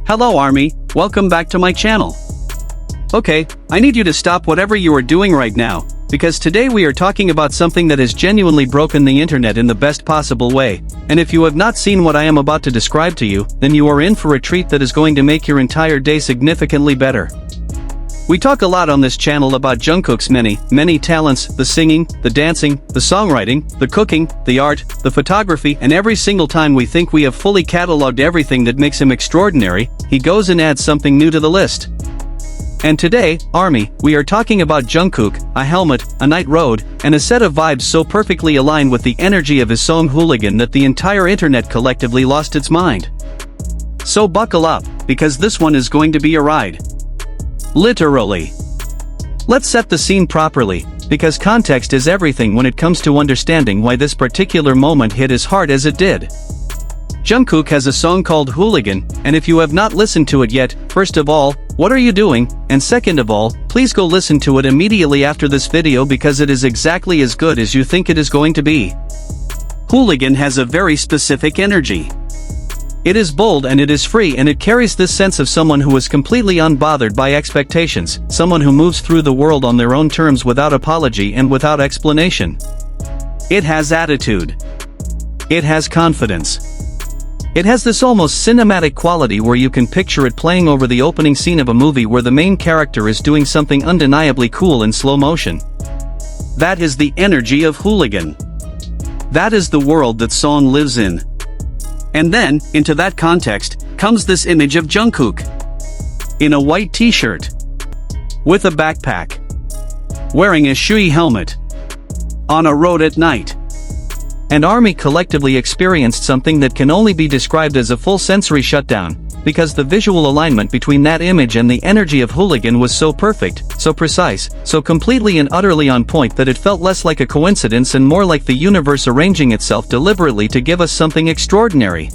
Hello Army, welcome back to my channel. Okay, I need you to stop whatever you are doing right now, because today we are talking about something that has genuinely broken the internet in the best possible way, and if you have not seen what I am about to describe to you, then you are in for a treat that is going to make your entire day significantly better. We talk a lot on this channel about Jungkook's many talents, the singing, the dancing, the songwriting, the cooking, the art, the photography, and every single time we think we have fully cataloged everything that makes him extraordinary, he goes and adds something new to the list. And today, Army, we are talking about Jungkook, a helmet, a night road, and a set of vibes so perfectly aligned with the energy of his song Hooligan that the entire internet collectively lost its mind. So buckle up, because this one is going to be a ride. Literally. Let's set the scene properly, because context is everything when it comes to understanding why this particular moment hit as hard as it did. Jungkook has a song called Hooligan, and if you have not listened to it yet, first of all, what are you doing, and second of all, please go listen to it immediately after this video because it is exactly as good as you think it is going to be. Hooligan has a very specific energy. It is bold and it is free and it carries this sense of someone who is completely unbothered by expectations, someone who moves through the world on their own terms without apology and without explanation. It has attitude. It has confidence. It has this almost cinematic quality where you can picture it playing over the opening scene of a movie where the main character is doing something undeniably cool in slow motion. That is the energy of Hooligan. That is the world that song lives in. And then, into that context, comes this image of Jungkook. In a white t-shirt. With a backpack. Wearing a Shui helmet. On a road at night. And Army collectively experienced something that can only be described as a full sensory shutdown, because the visual alignment between that image and the energy of Hooligan was so perfect, so precise, so completely and utterly on point that it felt less like a coincidence and more like the universe arranging itself deliberately to give us something extraordinary.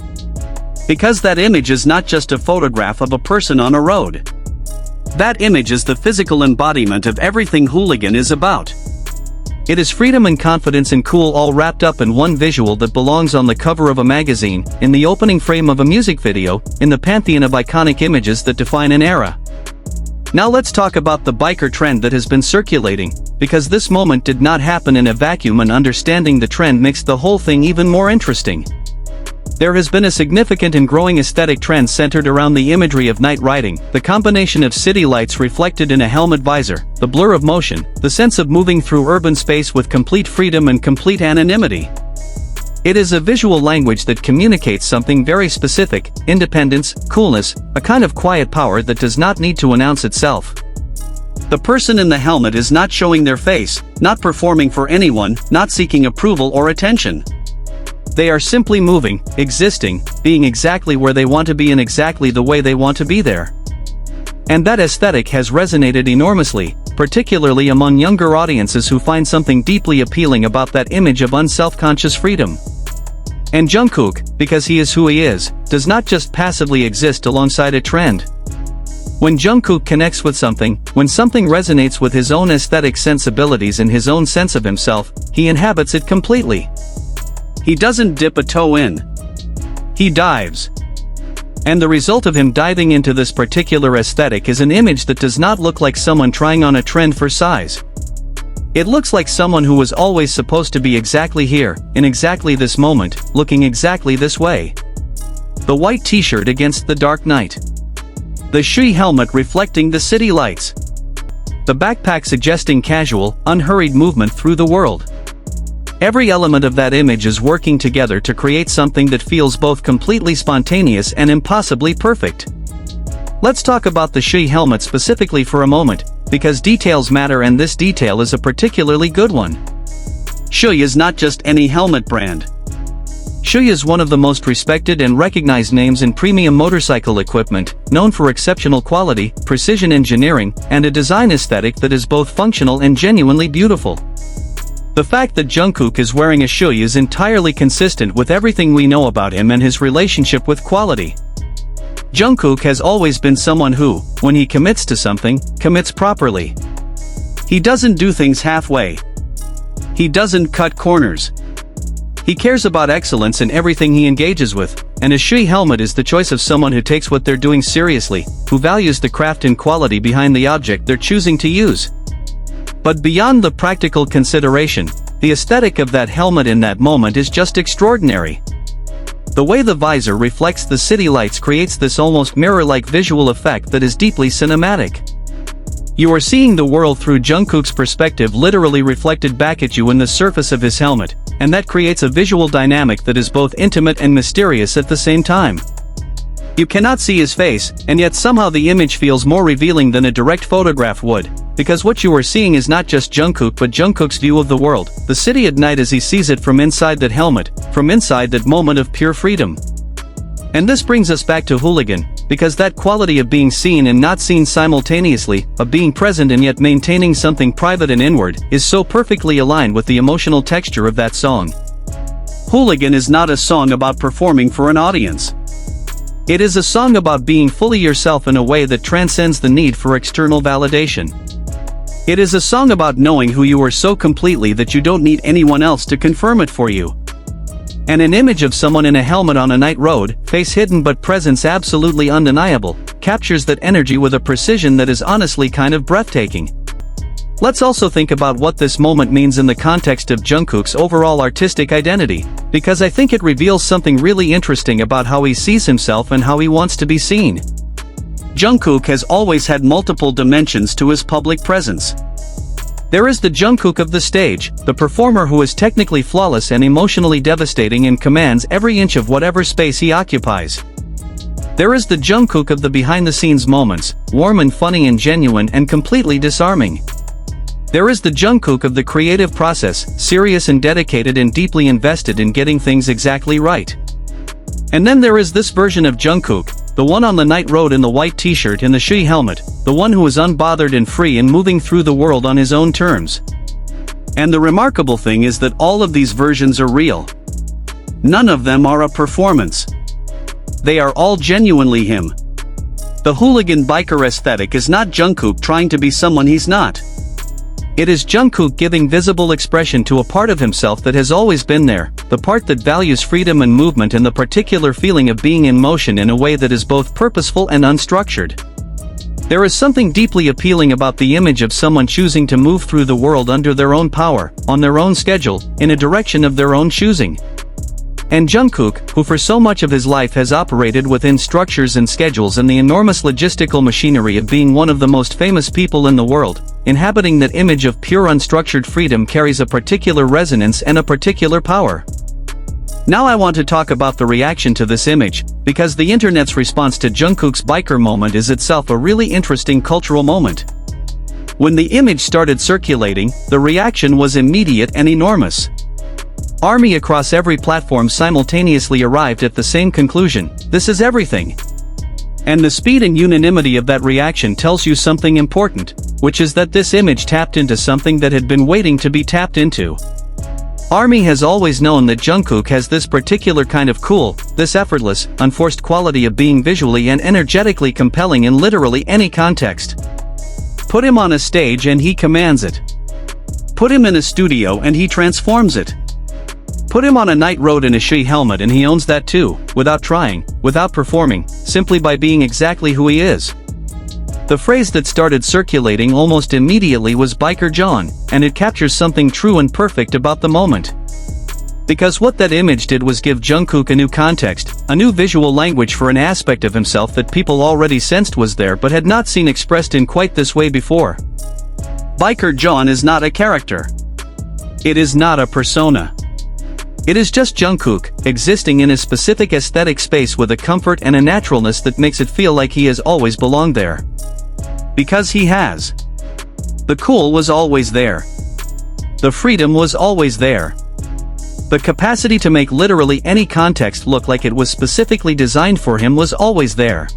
Because that image is not just a photograph of a person on a road. That image is the physical embodiment of everything Hooligan is about. It is freedom and confidence and cool all wrapped up in one visual that belongs on the cover of a magazine, in the opening frame of a music video, in the pantheon of iconic images that define an era. Now let's talk about the biker trend that has been circulating, because this moment did not happen in a vacuum and understanding the trend makes the whole thing even more interesting. There has been a significant and growing aesthetic trend centered around the imagery of night riding, the combination of city lights reflected in a helmet visor, the blur of motion, the sense of moving through urban space with complete freedom and complete anonymity. It is a visual language that communicates something very specific: independence, coolness, a kind of quiet power that does not need to announce itself. The person in the helmet is not showing their face, not performing for anyone, not seeking approval or attention. They are simply moving, existing, being exactly where they want to be in exactly the way they want to be there. And that aesthetic has resonated enormously, particularly among younger audiences who find something deeply appealing about that image of unself-conscious freedom. And Jungkook, because he is who he is, does not just passively exist alongside a trend. When Jungkook connects with something, when something resonates with his own aesthetic sensibilities and his own sense of himself, he inhabits it completely. He doesn't dip a toe in. He dives. And the result of him diving into this particular aesthetic is an image that does not look like someone trying on a trend for size. It looks like someone who was always supposed to be exactly here, in exactly this moment, looking exactly this way. The white t-shirt against the dark night. The Shui helmet reflecting the city lights. The backpack suggesting casual, unhurried movement through the world. Every element of that image is working together to create something that feels both completely spontaneous and impossibly perfect. Let's talk about the Shui helmet specifically for a moment, because details matter and this detail is a particularly good one. Shui is not just any helmet brand. Shui is one of the most respected and recognized names in premium motorcycle equipment, known for exceptional quality, precision engineering, and a design aesthetic that is both functional and genuinely beautiful. The fact that Jungkook is wearing a Shui is entirely consistent with everything we know about him and his relationship with quality. Jungkook has always been someone who, when he commits to something, commits properly. He doesn't do things halfway. He doesn't cut corners. He cares about excellence in everything he engages with, and a Shui helmet is the choice of someone who takes what they're doing seriously, who values the craft and quality behind the object they're choosing to use. But beyond the practical consideration, the aesthetic of that helmet in that moment is just extraordinary. The way the visor reflects the city lights creates this almost mirror-like visual effect that is deeply cinematic. You are seeing the world through Jungkook's perspective literally reflected back at you in the surface of his helmet, and that creates a visual dynamic that is both intimate and mysterious at the same time. You cannot see his face, and yet somehow the image feels more revealing than a direct photograph would, because what you are seeing is not just Jungkook but Jungkook's view of the world, the city at night as he sees it from inside that helmet, from inside that moment of pure freedom. And this brings us back to Hooligan, because that quality of being seen and not seen simultaneously, of being present and yet maintaining something private and inward, is so perfectly aligned with the emotional texture of that song. Hooligan is not a song about performing for an audience. It is a song about being fully yourself in a way that transcends the need for external validation. It is a song about knowing who you are so completely that you don't need anyone else to confirm it for you. And an image of someone in a helmet on a night road, face hidden but presence absolutely undeniable, captures that energy with a precision that is honestly kind of breathtaking. Let's also think about what this moment means in the context of Jungkook's overall artistic identity, because I think it reveals something really interesting about how he sees himself and how he wants to be seen. Jungkook has always had multiple dimensions to his public presence. There is the Jungkook of the stage, the performer who is technically flawless and emotionally devastating and commands every inch of whatever space he occupies. There is the Jungkook of the behind-the-scenes moments, warm and funny and genuine and completely disarming. There is the Jungkook of the creative process, serious and dedicated and deeply invested in getting things exactly right. And then there is this version of Jungkook, the one on the night road in the white t-shirt and the Shui helmet, the one who is unbothered and free and moving through the world on his own terms. And the remarkable thing is that all of these versions are real. None of them are a performance. They are all genuinely him. The Hooligan biker aesthetic is not Jungkook trying to be someone he's not. It is Jungkook giving visible expression to a part of himself that has always been there, the part that values freedom and movement and the particular feeling of being in motion in a way that is both purposeful and unstructured. There is something deeply appealing about the image of someone choosing to move through the world under their own power, on their own schedule, in a direction of their own choosing. And Jungkook, who for so much of his life has operated within structures and schedules and the enormous logistical machinery of being one of the most famous people in the world, inhabiting that image of pure unstructured freedom carries a particular resonance and a particular power. Now I want to talk about the reaction to this image, because the internet's response to Jungkook's biker moment is itself a really interesting cultural moment. When the image started circulating, the reaction was immediate and enormous. Army across every platform simultaneously arrived at the same conclusion: this is everything. And the speed and unanimity of that reaction tells you something important, which is that this image tapped into something that had been waiting to be tapped into. Army has always known that Jungkook has this particular kind of cool, this effortless, unforced quality of being visually and energetically compelling in literally any context. Put him on a stage and he commands it. Put him in a studio and he transforms it. Put him on a night road in a Shui helmet and he owns that too, without trying, without performing, simply by being exactly who he is. The phrase that started circulating almost immediately was Biker Jung, and it captures something true and perfect about the moment. Because what that image did was give Jungkook a new context, a new visual language for an aspect of himself that people already sensed was there but had not seen expressed in quite this way before. Biker Jung is not a character. It is not a persona. It is just Jungkook, existing in a specific aesthetic space with a comfort and a naturalness that makes it feel like he has always belonged there. Because he has. The cool was always there. The freedom was always there. The capacity to make literally any context look like it was specifically designed for him was always there.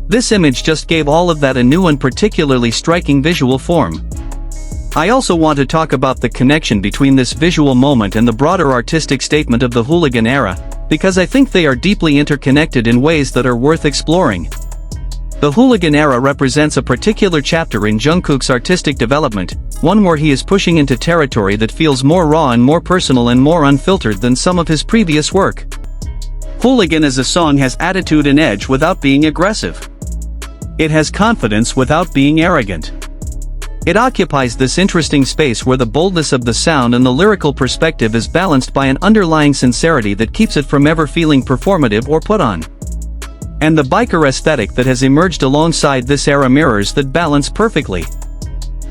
This image just gave all of that a new and particularly striking visual form. I also want to talk about the connection between this visual moment and the broader artistic statement of the Hooligan era, because I think they are deeply interconnected in ways that are worth exploring. The Hooligan era represents a particular chapter in Jungkook's artistic development, one where he is pushing into territory that feels more raw and more personal and more unfiltered than some of his previous work. Hooligan as a song has attitude and edge without being aggressive. It has confidence without being arrogant. It occupies this interesting space where the boldness of the sound and the lyrical perspective is balanced by an underlying sincerity that keeps it from ever feeling performative or put on. And the biker aesthetic that has emerged alongside this era mirrors that balance perfectly.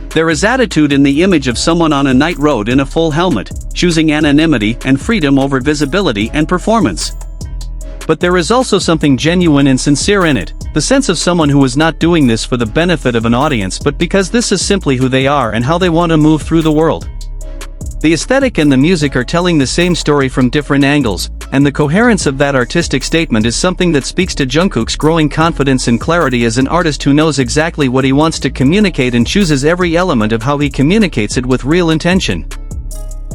There is attitude in the image of someone on a night road in a full helmet, choosing anonymity and freedom over visibility and performance. But there is also something genuine and sincere in it, the sense of someone who is not doing this for the benefit of an audience but because this is simply who they are and how they want to move through the world. The aesthetic and the music are telling the same story from different angles, and the coherence of that artistic statement is something that speaks to Jungkook's growing confidence and clarity as an artist who knows exactly what he wants to communicate and chooses every element of how he communicates it with real intention.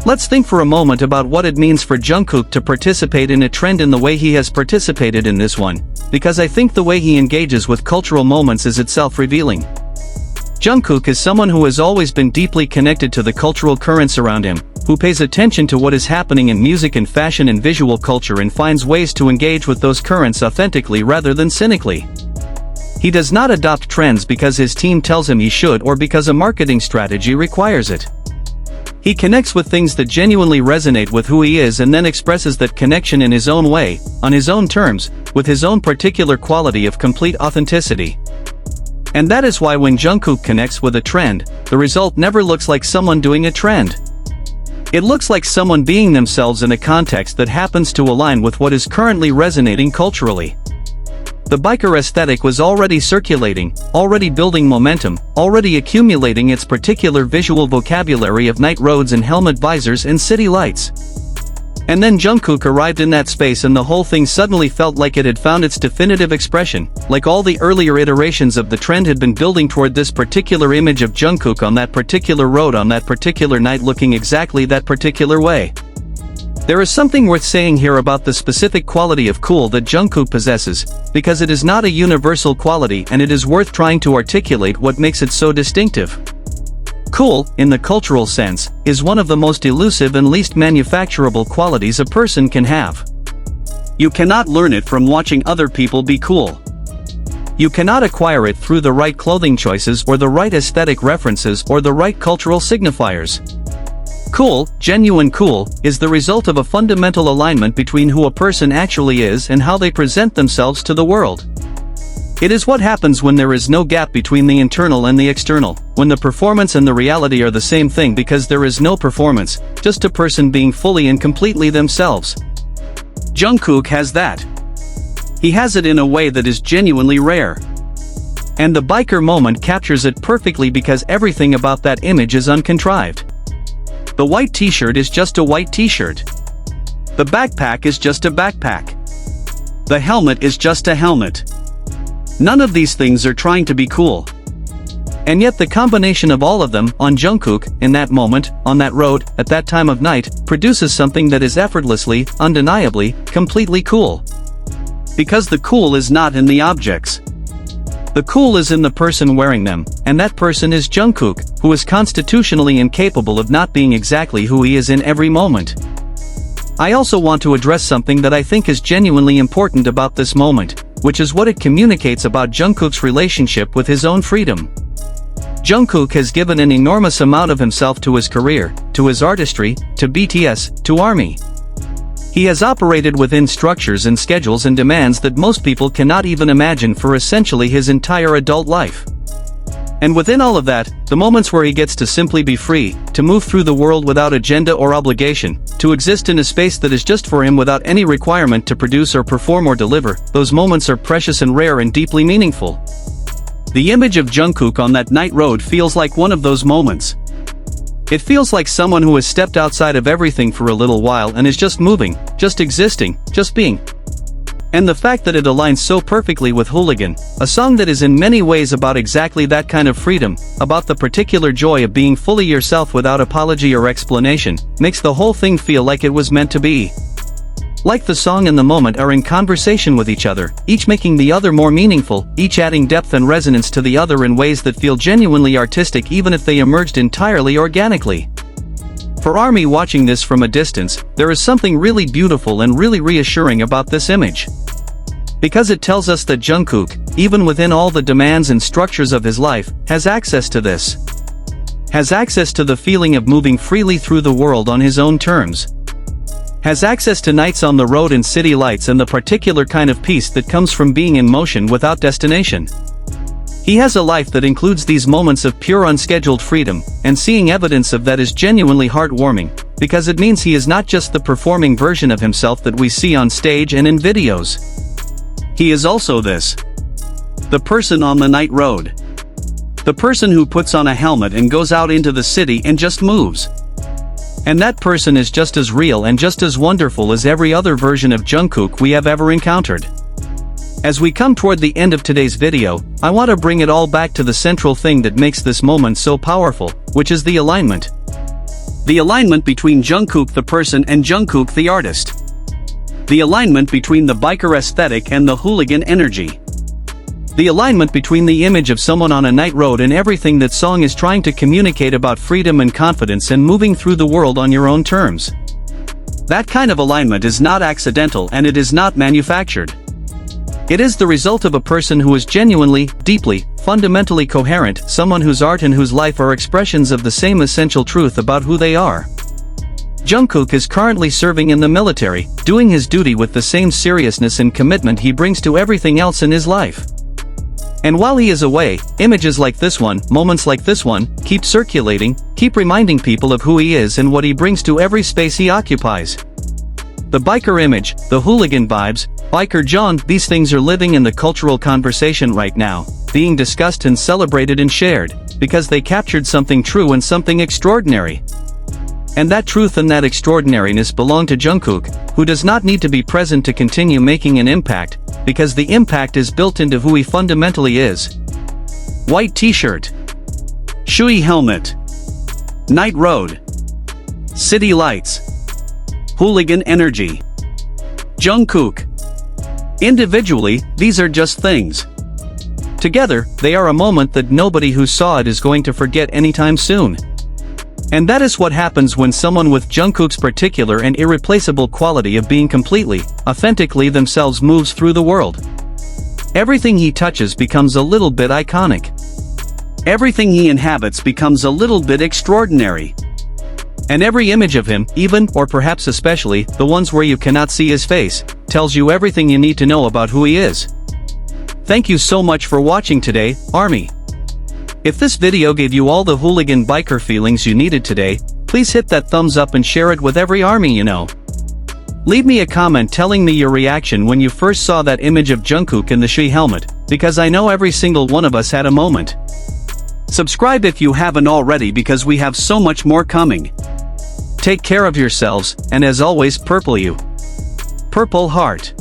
Let's think for a moment about what it means for Jungkook to participate in a trend in the way he has participated in this one, because I think the way he engages with cultural moments is itself revealing. Jungkook is someone who has always been deeply connected to the cultural currents around him, who pays attention to what is happening in music and fashion and visual culture and finds ways to engage with those currents authentically rather than cynically. He does not adopt trends because his team tells him he should or because a marketing strategy requires it. He connects with things that genuinely resonate with who he is and then expresses that connection in his own way, on his own terms, with his own particular quality of complete authenticity. And that is why when Jungkook connects with a trend, the result never looks like someone doing a trend. It looks like someone being themselves in a context that happens to align with what is currently resonating culturally. The biker aesthetic was already circulating, already building momentum, already accumulating its particular visual vocabulary of night roads and helmet visors and city lights. And then Jungkook arrived in that space and the whole thing suddenly felt like it had found its definitive expression, like all the earlier iterations of the trend had been building toward this particular image of Jungkook on that particular road on that particular night looking exactly that particular way. There is something worth saying here about the specific quality of cool that Jungkook possesses, because it is not a universal quality and it is worth trying to articulate what makes it so distinctive. Cool, in the cultural sense, is one of the most elusive and least manufacturable qualities a person can have. You cannot learn it from watching other people be cool. You cannot acquire it through the right clothing choices or the right aesthetic references or the right cultural signifiers. Cool, genuine cool, is the result of a fundamental alignment between who a person actually is and how they present themselves to the world. It is what happens when there is no gap between the internal and the external, when the performance and the reality are the same thing because there is no performance, just a person being fully and completely themselves. Jungkook has that. He has it in a way that is genuinely rare. And the biker moment captures it perfectly because everything about that image is uncontrived. The white t-shirt is just a white t-shirt. The backpack is just a backpack. The helmet is just a helmet. None of these things are trying to be cool. And yet the combination of all of them, on Jungkook, in that moment, on that road, at that time of night, produces something that is effortlessly, undeniably, completely cool. Because the cool is not in the objects. The cool is in the person wearing them, and that person is Jungkook, who is constitutionally incapable of not being exactly who he is in every moment. I also want to address something that I think is genuinely important about this moment, which is what it communicates about Jungkook's relationship with his own freedom. Jungkook has given an enormous amount of himself to his career, to his artistry, to BTS, to ARMY. He has operated within structures and schedules and demands that most people cannot even imagine for essentially his entire adult life. And within all of that, the moments where he gets to simply be free, to move through the world without agenda or obligation, to exist in a space that is just for him without any requirement to produce or perform or deliver, those moments are precious and rare and deeply meaningful. The image of Jungkook on that night road feels like one of those moments. It feels like someone who has stepped outside of everything for a little while and is just moving, just existing, just being. And the fact that it aligns so perfectly with Hooligan, a song that is in many ways about exactly that kind of freedom, about the particular joy of being fully yourself without apology or explanation, makes the whole thing feel like it was meant to be. Like the song and the moment are in conversation with each other, each making the other more meaningful, each adding depth and resonance to the other in ways that feel genuinely artistic even if they emerged entirely organically. For ARMY watching this from a distance, there is something really beautiful and really reassuring about this image. Because it tells us that Jungkook, even within all the demands and structures of his life, has access to this. Has access to the feeling of moving freely through the world on his own terms. Has access to nights on the road and city lights and the particular kind of peace that comes from being in motion without destination. He has a life that includes these moments of pure unscheduled freedom, and seeing evidence of that is genuinely heartwarming, because it means he is not just the performing version of himself that we see on stage and in videos. He is also this. The person on the night road. The person who puts on a helmet and goes out into the city and just moves. And that person is just as real and just as wonderful as every other version of Jungkook we have ever encountered. As we come toward the end of today's video, I want to bring it all back to the central thing that makes this moment so powerful, which is the alignment. The alignment between Jungkook the person and Jungkook the artist. The alignment between the biker aesthetic and the hooligan energy. The alignment between the image of someone on a night road and everything that song is trying to communicate about freedom and confidence and moving through the world on your own terms. That kind of alignment is not accidental and it is not manufactured. It is the result of a person who is genuinely, deeply, fundamentally coherent, someone whose art and whose life are expressions of the same essential truth about who they are. Jungkook is currently serving in the military, doing his duty with the same seriousness and commitment he brings to everything else in his life. And while he is away, images like this one, moments like this one, keep circulating, keep reminding people of who he is and what he brings to every space he occupies. The biker image, the hooligan vibes, Biker Jung, these things are living in the cultural conversation right now, being discussed and celebrated and shared, because they captured something true and something extraordinary. And that truth and that extraordinariness belong to Jungkook, who does not need to be present to continue making an impact, because the impact is built into who he fundamentally is. White t-shirt. Shui helmet. Night road. City lights. Hooligan energy. Jungkook. Individually, these are just things. Together, they are a moment that nobody who saw it is going to forget anytime soon. And that is what happens when someone with Jungkook's particular and irreplaceable quality of being completely, authentically themselves moves through the world. Everything he touches becomes a little bit iconic. Everything he inhabits becomes a little bit extraordinary. And every image of him, even, or perhaps especially, the ones where you cannot see his face, tells you everything you need to know about who he is. Thank you so much for watching today, ARMY. If this video gave you all the hooligan biker feelings you needed today, please hit that thumbs up and share it with every ARMY you know. Leave me a comment telling me your reaction when you first saw that image of Jungkook in the Shui helmet, because I know every single one of us had a moment. Subscribe if you haven't already because we have so much more coming. Take care of yourselves, and as always, purple you. Purple heart.